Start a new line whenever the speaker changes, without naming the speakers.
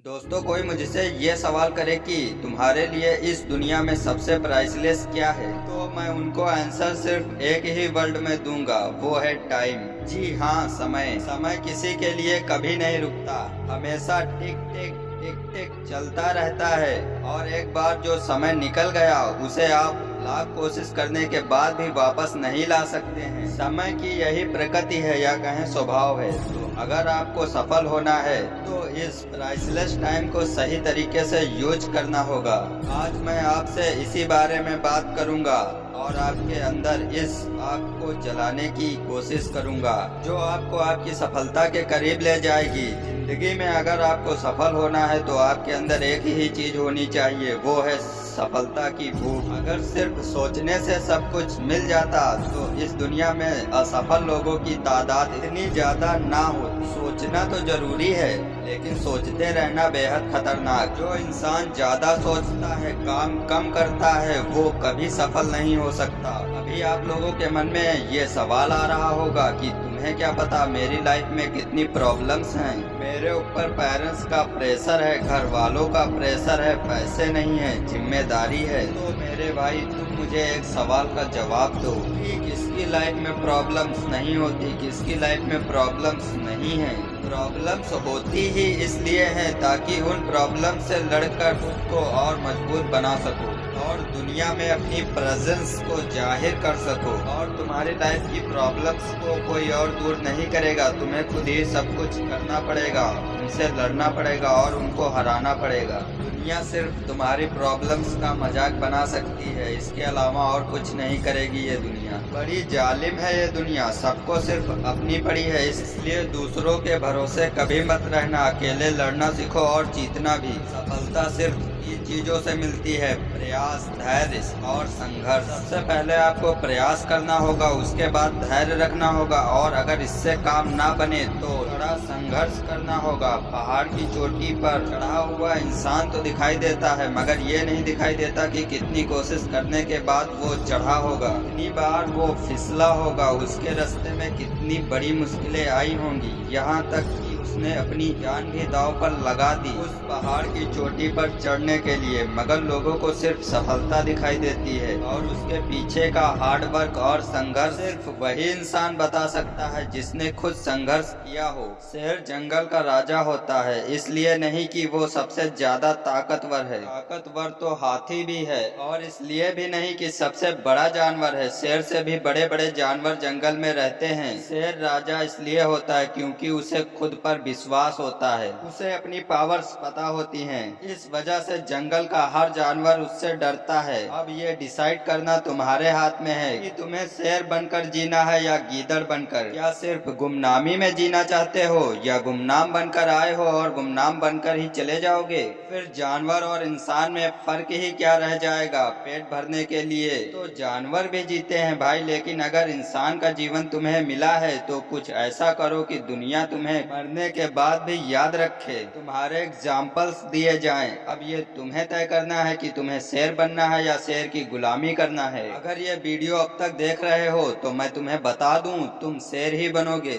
दोस्तों, कोई मुझसे ये सवाल करे कि तुम्हारे लिए इस दुनिया में सबसे प्राइसलेस क्या है, तो मैं उनको आंसर सिर्फ एक ही वर्ड में दूंगा, वो है टाइम। जी हाँ, समय। समय किसी के लिए कभी नहीं रुकता, हमेशा टिक टिक टिक टिक चलता रहता है। और एक बार जो समय निकल गया, उसे आप लाख कोशिश करने के बाद भी वापस नहीं ला सकते हैं। समय की यही प्रकृति है या कहें स्वभाव है। तो अगर आपको सफल होना है तो इस प्राइसलेस टाइम को सही तरीके से यूज करना होगा। आज मैं आपसे इसी बारे में बात करूंगा और आपके अंदर इस आग को जलाने की कोशिश करूंगा, जो आपको आपकी सफलता के करीब ले जाएगी। जिंदगी में अगर आपको सफल होना है तो आपके अंदर एक ही चीज होनी चाहिए, वो है सफलता की भूख। अगर सिर्फ सोचने से सब कुछ मिल जाता तो इस दुनिया में असफल लोगों की तादाद इतनी ज्यादा ना होती। सोचना तो जरूरी है, लेकिन सोचते रहना बेहद खतरनाक। जो इंसान ज्यादा सोचता है, काम कम करता है, वो कभी सफल नहीं हो सकता। अभी आप लोगों के मन में ये सवाल आ रहा होगा कि तुम्हें क्या पता मेरी लाइफ में कितनी प्रॉब्लम्स हैं। मेरे ऊपर पेरेंट्स का प्रेशर है, घर वालों का प्रेशर है, पैसे नहीं है, जिम्मेदारी है। तो मेरे भाई, तुम मुझे एक सवाल का जवाब दो कि किसकी लाइफ में प्रॉब्लम्स नहीं होती, किसकी लाइफ में प्रॉब्लम्स नहीं है। प्रॉब्लम्स होती ही इसलिए हैं ताकि उन प्रॉब्लम से लड़कर खुद को और मजबूत बना सको और दुनिया में अपनी प्रेजेंस को जाहिर कर सको। और तुम्हारी लाइफ की प्रॉब्लम्स को कोई और दूर नहीं करेगा, तुम्हें खुद ही सब कुछ करना पड़ेगा, उनसे लड़ना पड़ेगा और उनको हराना पड़ेगा। दुनिया सिर्फ तुम्हारी प्रॉब्लम्स का मजाक बना सकती है, इसके अलावा और कुछ नहीं करेगी। ये दुनिया बड़ी जालिम है, ये दुनिया सबको सिर्फ अपनी पड़ी है। इसलिए दूसरों के भरोसे कभी मत रहना, अकेले लड़ना सीखो और जीतना भी। सफलता सिर्फ तीन चीजों से मिलती है, प्रयास, धैर्य और संघर्ष। सबसे पहले आपको प्रयास करना होगा, उसके बाद धैर्य रखना होगा और अगर इससे काम ना बने तो थोड़ा संघर्ष करना होगा। पहाड़ की चोटी पर चढ़ा हुआ इंसान तो दिखाई देता है, मगर ये नहीं दिखाई देता कि कितनी कोशिश करने के बाद वो चढ़ा होगा, कितनी बार वो फिसला होगा, उसके रास्ते में कितनी बड़ी मुश्किलें आई होंगी, यहाँ तक कि उसने अपनी जान भी दांव पर लगा दी उस पहाड़ की चोटी पर चढ़ने के लिए। मगर लोगों को सिर्फ सफलता दिखाई देती है और उसके पीछे का हार्ड वर्क और संघर्ष सिर्फ वही इंसान बता सकता है जिसने खुद संघर्ष किया हो। शेर जंगल का राजा होता है, इसलिए नहीं कि वो सबसे ज्यादा ताकतवर है, ताकतवर तो हाथी भी है, और इसलिए भी नहीं कि सबसे बड़ा जानवर है। शेर से भी बड़े बड़े जानवर जंगल में रहते हैं। शेर राजा इसलिए होता है क्योंकि उसे खुद पर विश्वास होता है, उसे अपनी पावर्स पता होती हैं। इस वजह से जंगल का हर जानवर उससे डरता है। अब ये डिसाइड करना तुम्हारे हाथ में है कि तुम्हें शेर बनकर जीना है या गीदड़ बनकर। क्या सिर्फ गुमनामी में जीना चाहते हो या गुमनाम बनकर आए हो और गुमनाम बनकर ही चले जाओगे? फिर जानवर और इंसान में फर्क ही क्या रह जाएगा? पेट भरने के लिए तो जानवर भी जीते हैं भाई, लेकिन अगर इंसान का जीवन तुम्हें मिला है तो कुछ ऐसा करो कि दुनिया तुम्हें मरने के बाद भी याद रखे, तुम्हारे एग्जाम्पल्स दिए जाएं। अब ये तुम्हें तय करना है कि तुम्हें शेर बनना है या शेर की गुलामी करना है। अगर ये वीडियो अब तक देख रहे हो तो मैं तुम्हें बता दूं, तुम शेर ही बनोगे।